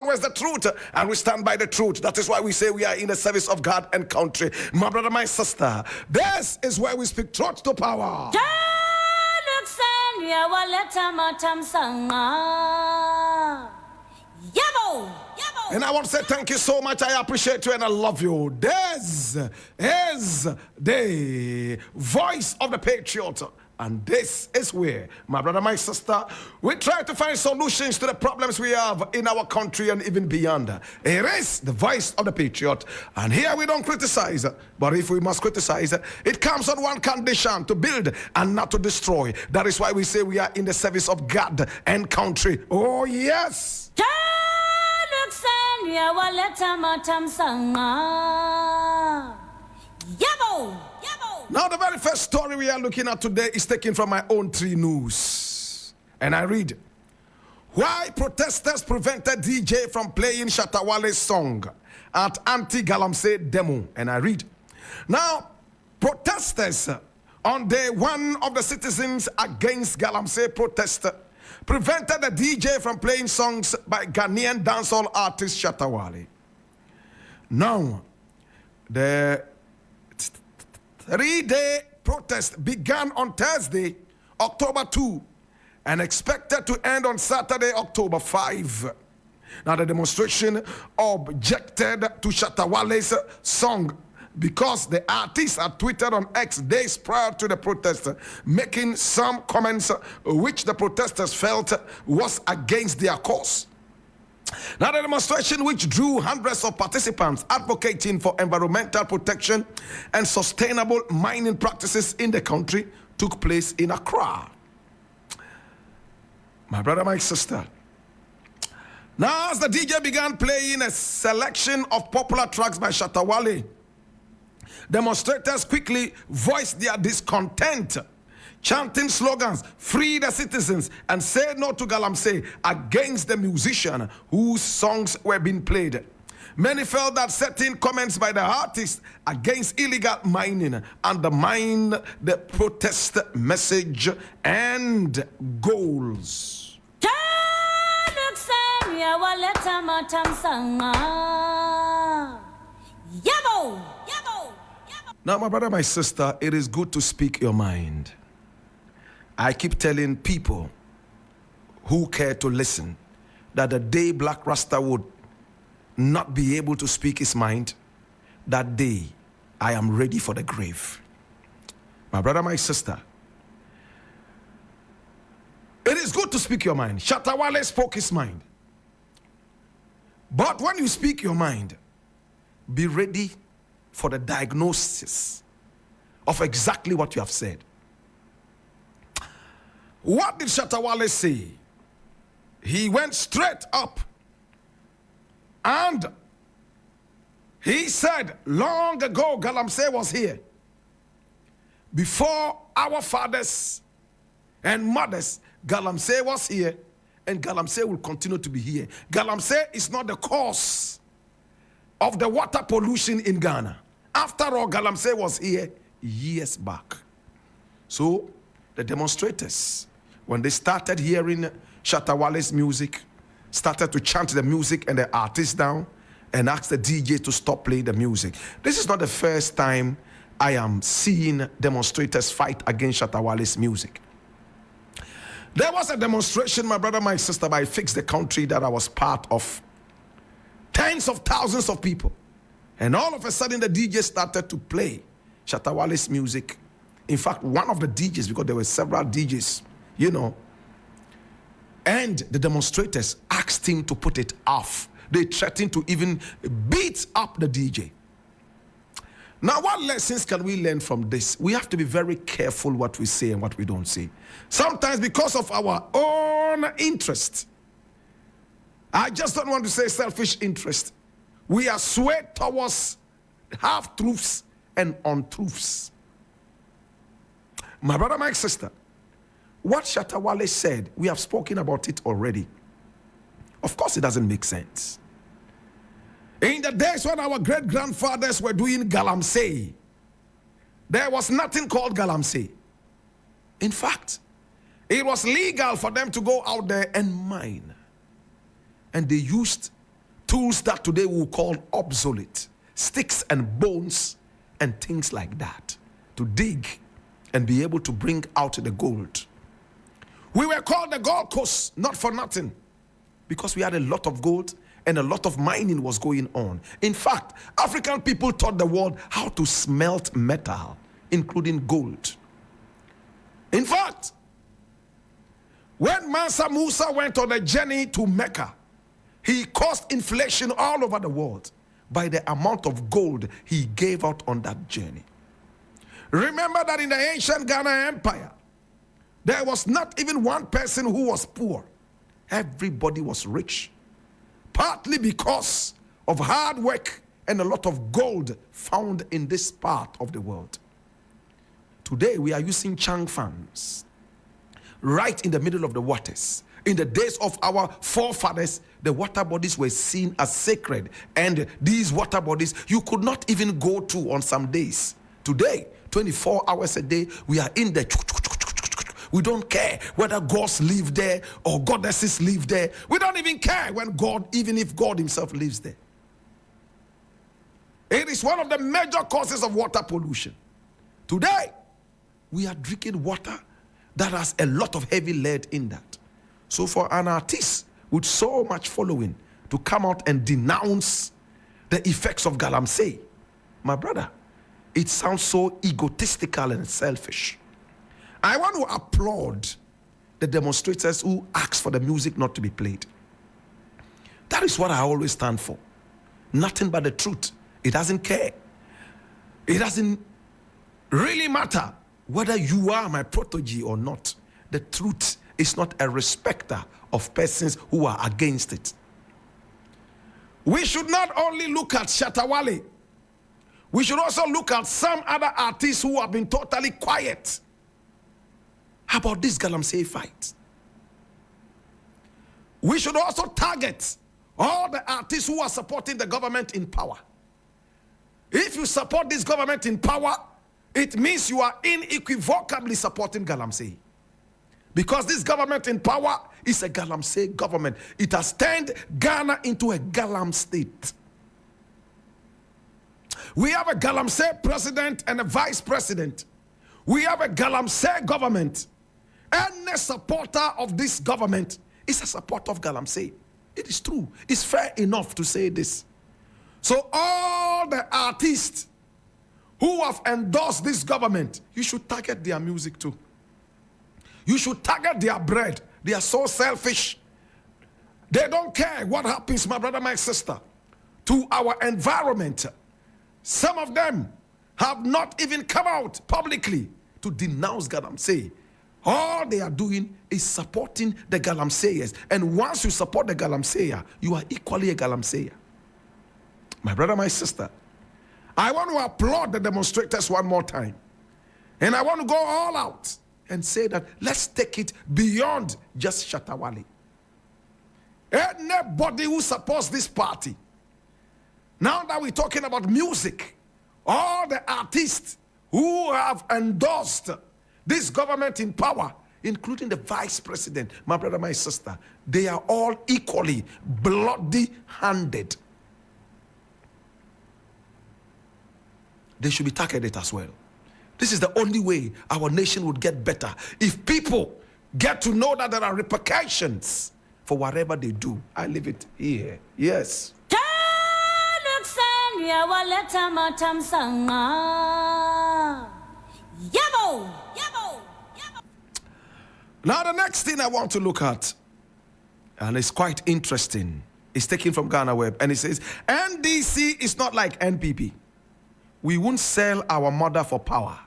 Where's the truth? And we stand by the truth. That is why we say we are in the service of God and country. My brother, my sister, this is where we speak truth to power. And I want to say thank you so much. I appreciate you and I love you. This is the voice of the patriot. And this is where, my brother, my sister, we try to find solutions to the problems we have in our country and even beyond. It is the voice of the patriot. And here we don't criticize, but if we must criticize, it comes on one condition: to build and not to destroy. That is why we say we are in the service of God and country. Oh, yes. Now, the very first story we are looking at today is taken from my own 3 News. And I read, why protesters prevented DJ from playing Shatta Wale's song at anti-galamsey demo. And I read, now, protesters on day 1 of the Citizens Against Galamsey protest prevented the DJ from playing songs by Ghanaian dancehall artist Shatta Wale. Now, the 3-day protest began on Thursday, October 2, and expected to end on Saturday, October 5. Now, the demonstration objected to Shatta Wale's song because the artist had tweeted on X days prior to the protest, making some comments which the protesters felt was against their cause. Now, the demonstration, which drew hundreds of participants advocating for environmental protection and sustainable mining practices in the country, took place in Accra. My brother, my sister. Now, as the DJ began playing a selection of popular tracks by Shatta Wale, demonstrators quickly voiced their discontent, chanting slogans, "Free the citizens," and "Say no to galamsey," against the musician whose songs were being played. Many felt that certain comments by the artist against illegal mining undermined the protest message and goals. Now, my brother, my sister, it is good to speak your mind. I keep telling people who care to listen that the day Black Rasta would not be able to speak his mind, that day I am ready for the grave. My brother, my sister, it is good to speak your mind. Shatta Wale spoke his mind. But when you speak your mind, be ready for the diagnosis of exactly what you have said. What did Shatta Wale say? He went straight up and he said, long ago galamsey was here. Before our fathers and mothers, galamsey was here, and galamsey will continue to be here. Galamsey is not the cause of the water pollution in Ghana. After all, galamsey was here years back. So the demonstrators, when they started hearing Shatta Wale's music, started to chant the music and the artist down and asked the DJ to stop playing the music. This is not the first time I am seeing demonstrators fight against Shatta Wale's music. There was a demonstration, my brother, my sister, by Fix the Country that I was part of. Tens of thousands of people. And all of a sudden, the DJ started to play Shatta Wale's music. In fact, one of the DJs, because there were several DJs, you know, and the demonstrators asked him to put it off. They threatened to even beat up the DJ. Now, what lessons can we learn from this? We have to be very careful what we say and what we don't say. Sometimes because of our own interest, I just don't want to say selfish interest, we are swayed towards half-truths and untruths. My brother, my sister, what Shatta Wale said, we have spoken about it already. Of course, it doesn't make sense. In the days when our great-grandfathers were doing galamsey, there was nothing called galamsey. In fact, it was legal for them to go out there and mine. And they used tools that today we will call obsolete, sticks and bones and things like that, to dig and be able to bring out the gold. We were called the Gold Coast, not for nothing, because we had a lot of gold and a lot of mining was going on. In fact, African people taught the world how to smelt metal, including gold. In fact, when Mansa Musa went on a journey to Mecca, he caused inflation all over the world by the amount of gold he gave out on that journey. Remember that in the ancient Ghana Empire, there was not even one person who was poor. Everybody was rich, partly because of hard work and a lot of gold found in this part of the world. Today, we are using chang fans right in the middle of the waters. In the days of our forefathers, the water bodies were seen as sacred, and these water bodies you could not even go to on some days. Today, 24 hours a day, we are in the. We don't care whether gods live there or goddesses live there. We don't even care when God, even if God himself lives there. It is one of the major causes of water pollution. Today, we are drinking water that has a lot of heavy lead in that. So for an artist with so much following to come out and denounce the effects of galamsey, my brother, it sounds so egotistical and selfish. I want to applaud the demonstrators who asked for the music not to be played. That is what I always stand for. Nothing but the truth. It doesn't care. It doesn't really matter whether you are my protege or not. The truth is not a respecter of persons who are against it. We should not only look at Shatta Wale, we should also look at some other artists who have been totally quiet about this galamsey fight. We should also target all the artists who are supporting the government in power. If you support this government in power, it means you are unequivocally supporting galamsey. Because this government in power is a galamsey government. It has turned Ghana into a galam state. We have a galamsey president and a vice president. We have a galamsey government. Any supporter of this government is a supporter of galamsey. It is true. It's fair enough to say this. So all the artists who have endorsed this government, you should target their music too. You should target their bread. They are so selfish. They don't care what happens, my brother, my sister, to our environment. Some of them have not even come out publicly to denounce galamsey. All they are doing is supporting the galamseyers. And once you support the galamseyer, you are equally a galamseyer. My brother, my sister, I want to applaud the demonstrators one more time. And I want to go all out and say that let's take it beyond just Shatta Wale. Anybody who supports this party, now that we're talking about music, all the artists who have endorsed this government in power, including the vice president, my brother, my sister, they are all equally bloody-handed. They should be targeted as well. This is the only way our nation would get better. If people get to know that there are repercussions for whatever they do. I leave it here. Yes. Now the next thing I want to look at, and it's quite interesting, is taken from Ghana Web, and it says, NDC is not like NPP. We won't sell our mother for power.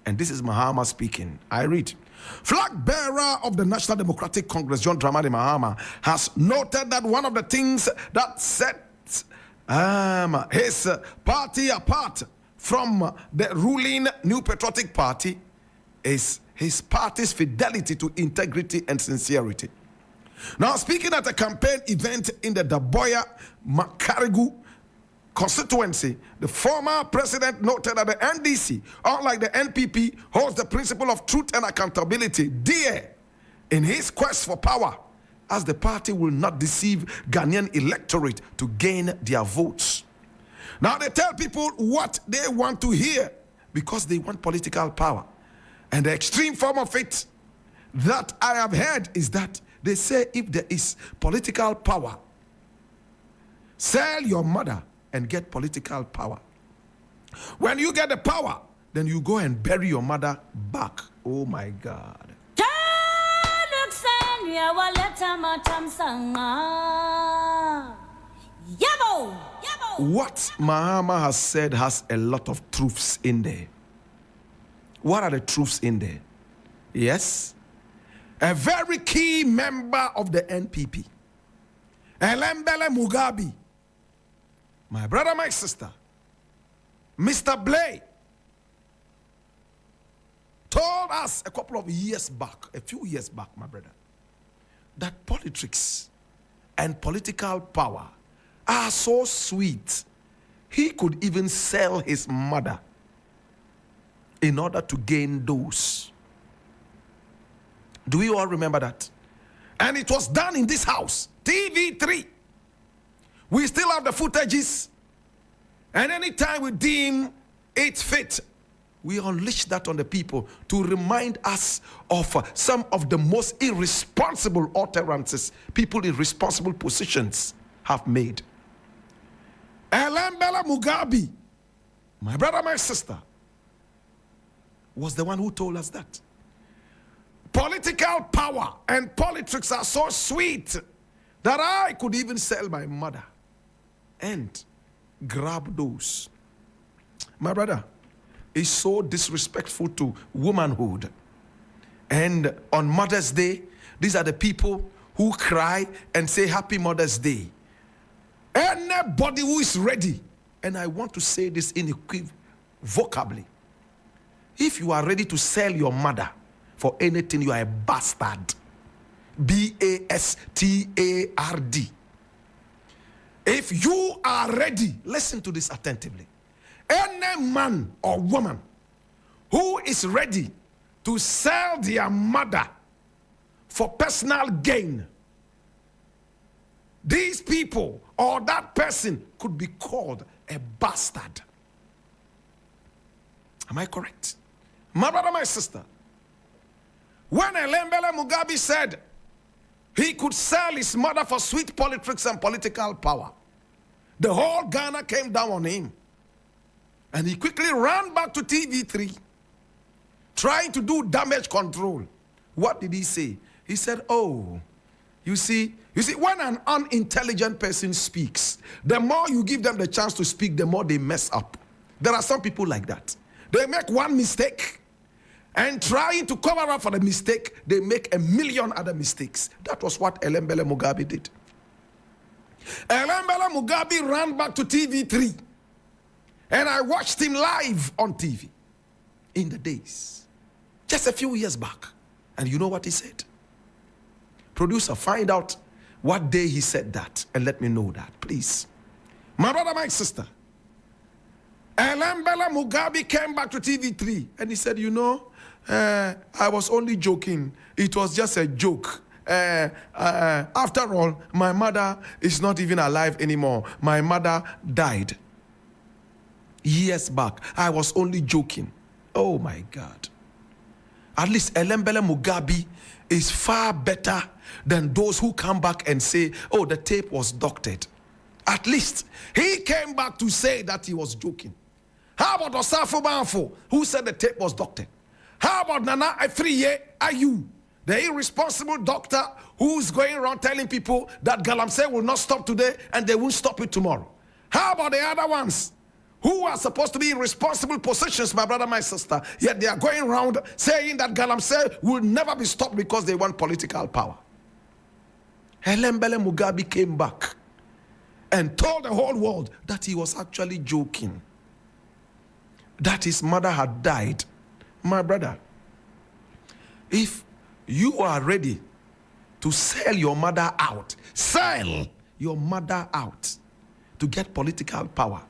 And this is Mahama speaking. I read. Flag bearer of the National Democratic Congress, John Dramani Mahama, has noted that one of the things that sets his party apart from the ruling New Patriotic Party is his party's fidelity to integrity and sincerity. Now, speaking at a campaign event in the Daboya Makarigu constituency, the former president noted that the NDC, unlike the NPP, holds the principle of truth and accountability dear in his quest for power as the party will not deceive Ghanaian electorate to gain their votes. Now they tell people what they want to hear because they want political power. And the extreme form of it that I have heard is that they say if there is political power, sell your mother and get political power. When you get the power, then you go and bury your mother back. Oh my God. What Mahama has said has a lot of truths in there. What are the truths in there? Yes, a very key member of the NPP, Elembele Mugabe, my brother, my sister, Mr. Blay, told us a couple of years back, a few years back, my brother, that politics and political power are so sweet, he could even sell his mother in order to gain those. Do we all remember that? And it was done in this house, TV3. We still have the footages. And anytime we deem it fit, we unleash that on the people to remind us of some of the most irresponsible utterances people in responsible positions have made. Elembele Mugabe, my brother, my sister, was the one who told us that. Political power and politics are so sweet that I could even sell my mother and grab those. My brother is so disrespectful to womanhood. And on Mother's Day, these are the people who cry and say Happy Mother's Day. Anybody who is ready, and I want to say this unequivocally, if you are ready to sell your mother for anything, you are a bastard. B-A-S-T-A-R-D. If you are ready, listen to this attentively. Any man or woman who is ready to sell their mother for personal gain, these people or that person could be called a bastard. Am I correct? My brother, my sister, when Elembele Mugabe said he could sell his mother for sweet politics and political power, the whole Ghana came down on him. And he quickly ran back to TV3, trying to do damage control. What did he say? He said, oh, you see, when an unintelligent person speaks, the more you give them the chance to speak, the more they mess up. There are some people like that. They make one mistake, and trying to cover up for the mistake, they make a million other mistakes. That was what Elembele Mugabe did. Elembele Mugabe ran back to TV3, and I watched him live on TV in the days, just a few years back. And you know what he said? Producer, find out what day he said that and let me know that, please. My brother, my sister, Elembele Mugabe came back to TV3 and he said, you know, I was only joking. It was just a joke. After all, my mother is not even alive anymore. My mother died years back. I was only joking. Oh my God. At least Elembele Mugabe is far better than those who come back and say, oh, the tape was doctored. At least he came back to say that he was joking. How about Osafo Banfo, who said the tape was doctored? How about Nana Afriye Ayu, the irresponsible doctor who's going around telling people that galamsey will not stop today and they won't stop it tomorrow? How about the other ones who are supposed to be in responsible positions, my brother, my sister, yet they are going around saying that galamsey will never be stopped because they want political power? Elembele Mugabe came back and told the whole world that he was actually joking, that his mother had died. My brother, if you are ready to sell your mother out, sell your mother out to get political power,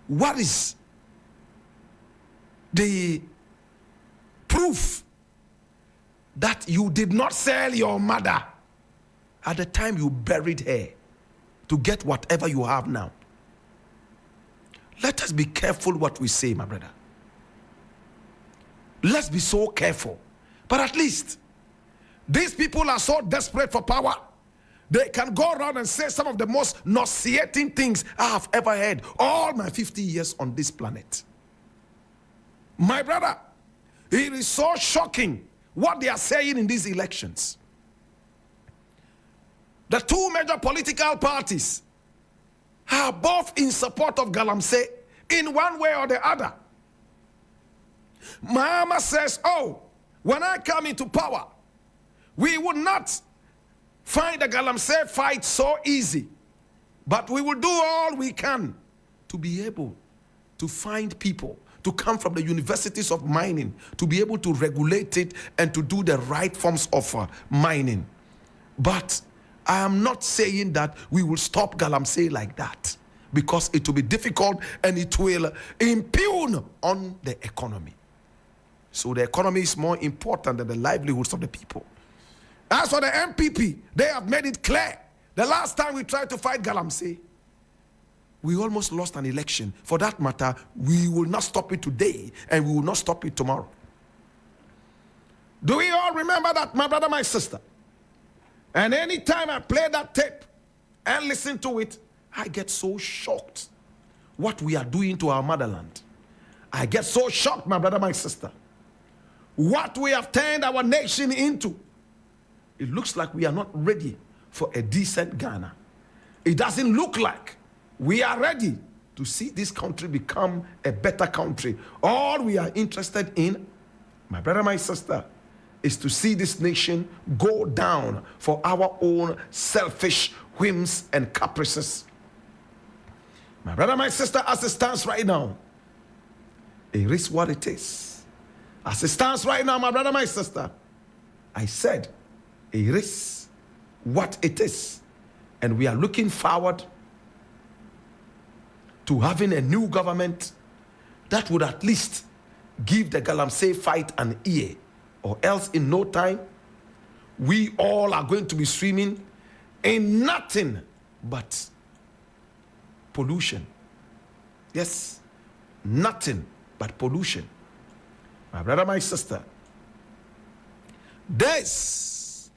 what is the proof that you did not sell your mother at the time you buried her to get whatever you have now. Let us be careful what we say, my brother. Let's be so careful. But at least these people are so desperate for power. They can go around and say some of the most nauseating things I have ever heard all my 50 years on this planet. My brother, it is so shocking what they are saying in these elections. The two major political parties are both in support of galamsey in one way or the other. Mama says, oh, when I come into power, we would not find the galamsey fight so easy, but we will do all we can to be able to find people to come from the universities of mining, to be able to regulate it and to do the right forms of mining. But I am not saying that we will stop galamsey like that, because it will be difficult and it will impugn on the economy. So the economy is more important than the livelihoods of the people. As for the NPP, they have made it clear. The last time we tried to fight galamsey, we almost lost an election. For that matter, we will not stop it today and we will not stop it tomorrow. Do we all remember that, my brother, my sister? And anytime I play that tape and listen to it, I get so shocked what we are doing to our motherland. I get so shocked, my brother, my sister, what we have turned our nation into. It looks like we are not ready for a decent Ghana. It doesn't look like we are ready to see this country become a better country. All we are interested in, my brother, my sister, is to see this nation go down for our own selfish whims and caprices. My brother, my sister, as it stands right now, it is what it is. As it stands right now, my brother, my sister, I said, it is what it is. And we are looking forward to having a new government that would at least give the galamsey fight an ear, or else in no time, we all are going to be swimming in nothing but pollution. Yes, nothing but pollution. My brother, my sister, this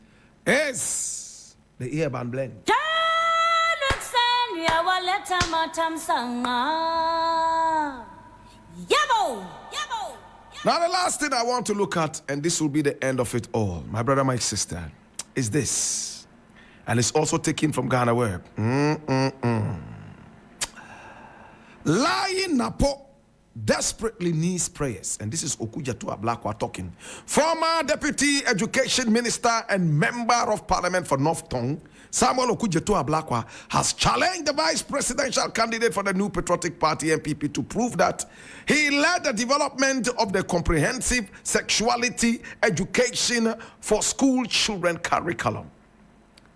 is the Earband Blend. Now the last thing I want to look at, and this will be the end of it all, my brother, my sister, is this. And it's also taken from Ghana Web. Lying Napo desperately needs prayers. And this is Okudzeto Ablakwa talking. Former Deputy Education Minister and Member of Parliament for North Tongue, Samuel Okudzeto Ablakwa, has challenged the vice presidential candidate for the New Patriotic Party, NPP, to prove that he led the development of the comprehensive sexuality education for school children curriculum.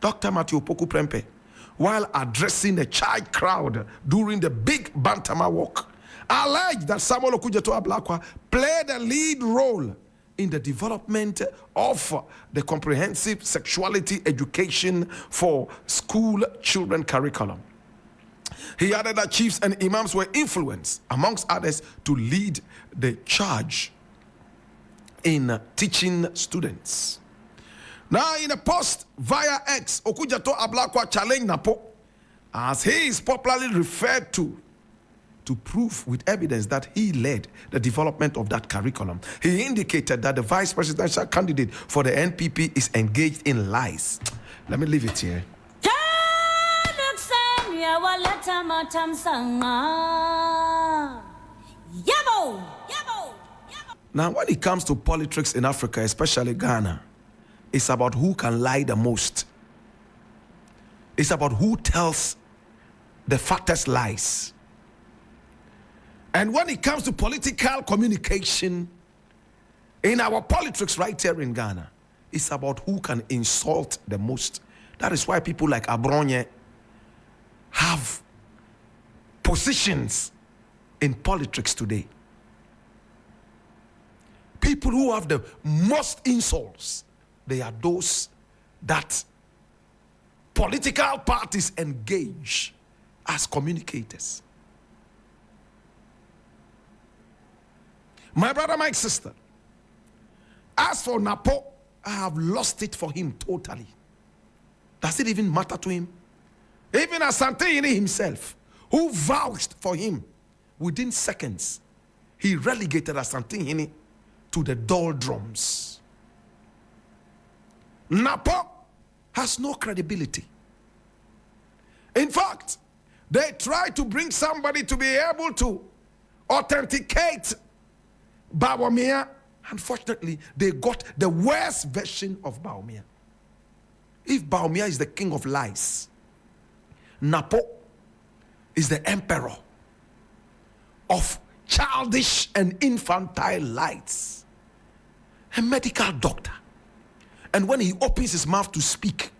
Dr. Matthew Poku Prempe, while addressing the child crowd during the big Bantama walk, alleged that Samuel Okudzeto Ablakwa played a lead role in the development of the comprehensive sexuality education for school children curriculum. He added that chiefs and imams were influenced, amongst others, to lead the charge in teaching students. Now, in a post via X, Okudzeto Ablakwa challenged Napo, as he is popularly referred to prove with evidence that he led the development of that curriculum. He indicated that the vice presidential candidate for the NPP is engaged in lies. Let me leave it here. Now, when it comes to politics in Africa, especially Ghana, it's about who can lie the most. It's about who tells the fattest lies. And when it comes to political communication in our politics right here in Ghana, it's about who can insult the most. That is why people like Abronye have positions in politics today. People who have the most insults, they are those that political parties engage as communicators. My brother, my sister, as for Napo, I have lost it for him totally. Does it even matter to him? Even Asante Yini himself, who vouched for him, within seconds, he relegated Asante Yini to the doldrums. Napo has no credibility. In fact, they tried to bring somebody to be able to authenticate Bawumia. Unfortunately, they got the worst version of Bawumia. If Bawumia is the king of lies, Napo is the emperor of childish and infantile lies. A medical doctor. And when he opens his mouth to speak,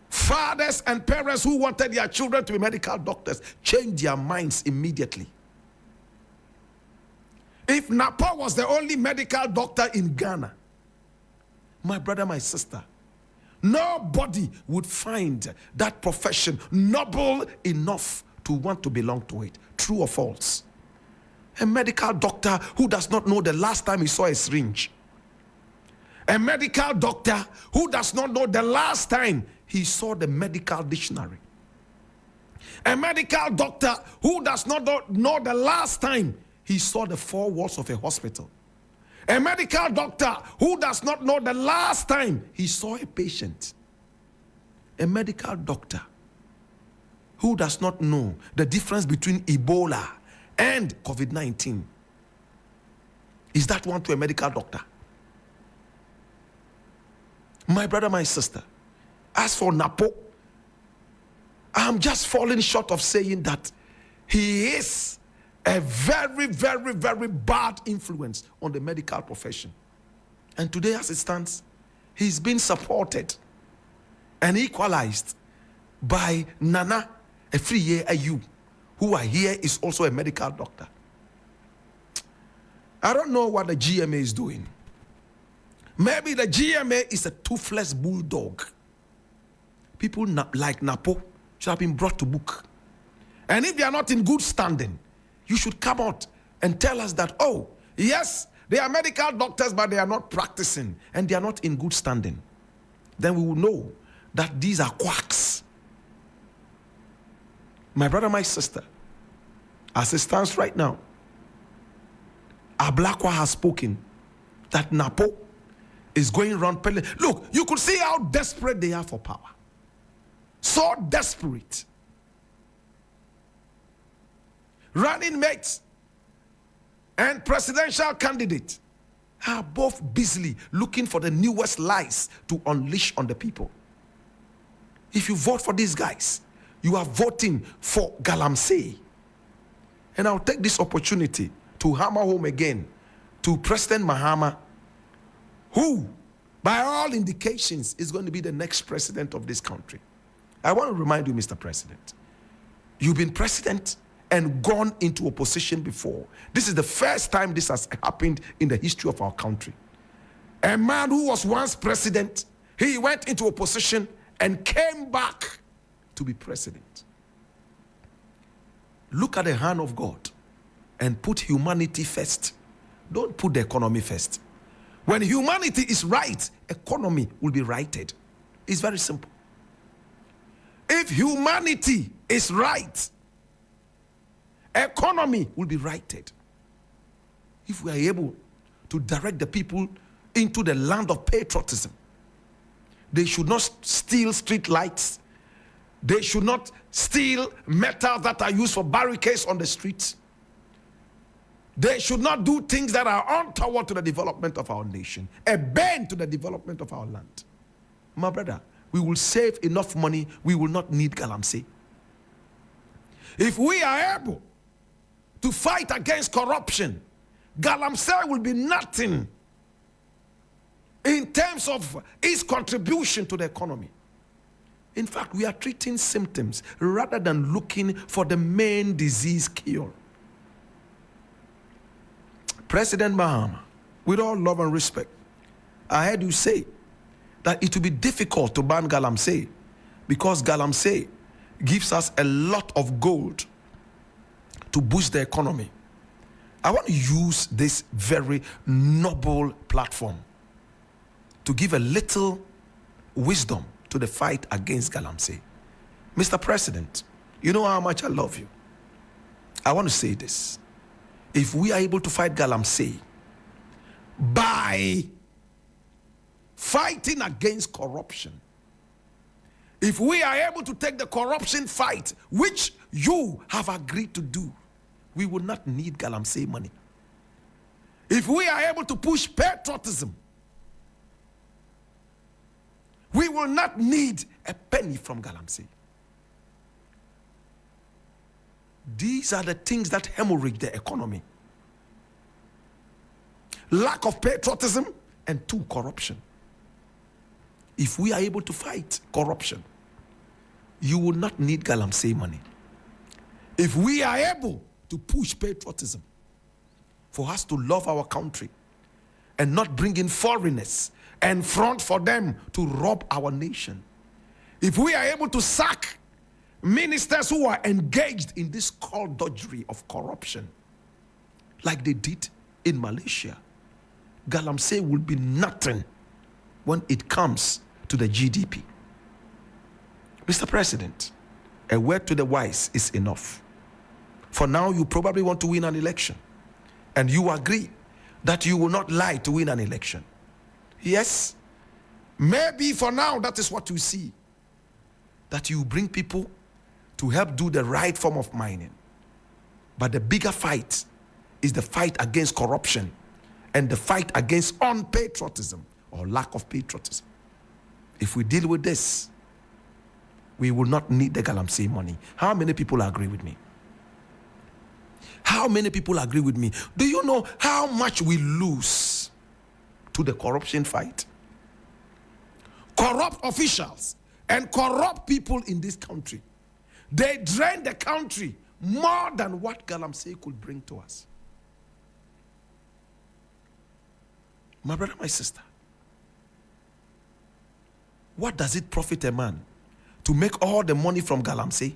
fathers and parents who wanted their children to be medical doctors changed their minds immediately. If Napo was the only medical doctor in Ghana, my brother, my sister, nobody would find that profession noble enough to want to belong to it. True or false? A medical doctor who does not know the last time he saw a syringe. A medical doctor who does not know the last time he saw the medical dictionary. A medical doctor who does not know the last time he saw the four walls of a hospital. A medical doctor who does not know the last time he saw a patient. A medical doctor who does not know the difference between Ebola and COVID-19. Is that one to a medical doctor? My brother, my sister, as for Napo, I'm just falling short of saying that he is a very, very, very bad influence on the medical profession. And today, as it stands, he's been supported and equalized by Nana Efriye Ayu, who I hear is also a medical doctor. I don't know what the GMA is doing. Maybe the GMA is a toothless bulldog. People like Napo should have been brought to book. And if they are not in good standing, you should come out and tell us that, oh, yes, they are medical doctors, but they are not practicing and they are not in good standing. Then we will know that these are quacks. My brother, my sister, as it stands right now, Ablakwa has spoken that Napo is going around peddling. Look, you could see how desperate they are for power. So desperate. Running mates and presidential candidate are both busily looking for the newest lies to unleash on the people. If you vote for these guys, you are voting for galamsey. And I'll take this opportunity to hammer home again to President Mahama, who, by all indications, is going to be the next president of this country. I want to remind you, Mr. President, you've been president and gone into opposition before. This is the first time this has happened in the history of our country. A man who was once president, he went into opposition and came back to be president. Look at the hand of God and put humanity first. Don't put the economy first. When humanity is right, economy will be righted. It's very simple. If humanity is right, economy will be righted. If we are able to direct the people into the land of patriotism, they should not steal street lights. They should not steal metal that are used for barricades on the streets. They should not do things that are untoward to the development of our nation, a bane to the development of our land. My brother, we will save enough money, we will not need galamsey. If we are able to fight against corruption, galamsey will be nothing in terms of its contribution to the economy. In fact, we are treating symptoms rather than looking for the main disease cure. President Mahama, with all love and respect, I heard you say that it will be difficult to ban galamsey because galamsey gives us a lot of gold to boost the economy. I want to use this very noble platform to give a little wisdom to the fight against galamsey. Mr. President, you know how much I love you. I want to say this. If we are able to fight galamsey by fighting against corruption, if we are able to take the corruption fight, which you have agreed to do, we will not need galamsey money. If we are able to push patriotism, we will not need a penny from galamsey. These are the things that hemorrhage the economy. Lack of patriotism and 2, corruption. If we are able to fight corruption, you will not need galamsey money. If we are able to push patriotism for us to love our country and not bring in foreigners and front for them to rob our nation, if we are able to sack ministers who are engaged in this skullduggery of corruption, like they did in Malaysia, galamsey will be nothing when it comes to the GDP. Mr. President, a word to the wise is enough. For now, you probably want to win an election, and you agree that you will not lie to win an election. Yes, maybe for now that is what you see, that you bring people to help do the right form of mining. But the bigger fight is the fight against corruption and the fight against unpatriotism or lack of patriotism. If we deal with this, we will not need the galamsey money. How many people agree with me? How many people agree with me? Do you know how much we lose to the corruption fight? Corrupt officials and corrupt people in this country, they drain the country more than what galamsey could bring to us. My brother, my sister, what does it profit a man to make all the money from galamsey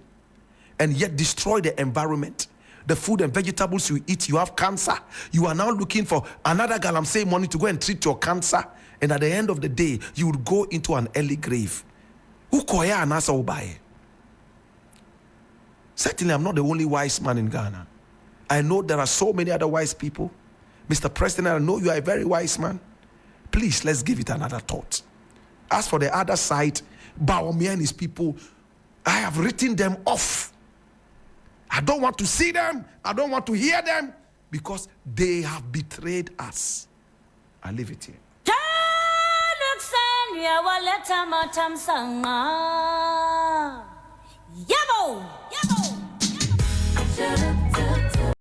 and yet destroy the environment? The food and vegetables you eat, you have cancer. You are now looking for another galamsey money to go and treat your cancer. And at the end of the day, you would go into an early grave. Certainly, I'm not the only wise man in Ghana. I know there are so many other wise people. Mr. President, I know you are a very wise man. Please, let's give it another thought. As for the other side, Bawumia and his people, I have written them off. I don't want to see them. I don't want to hear them because they have betrayed us. I leave it here. Ya waleta matamsanga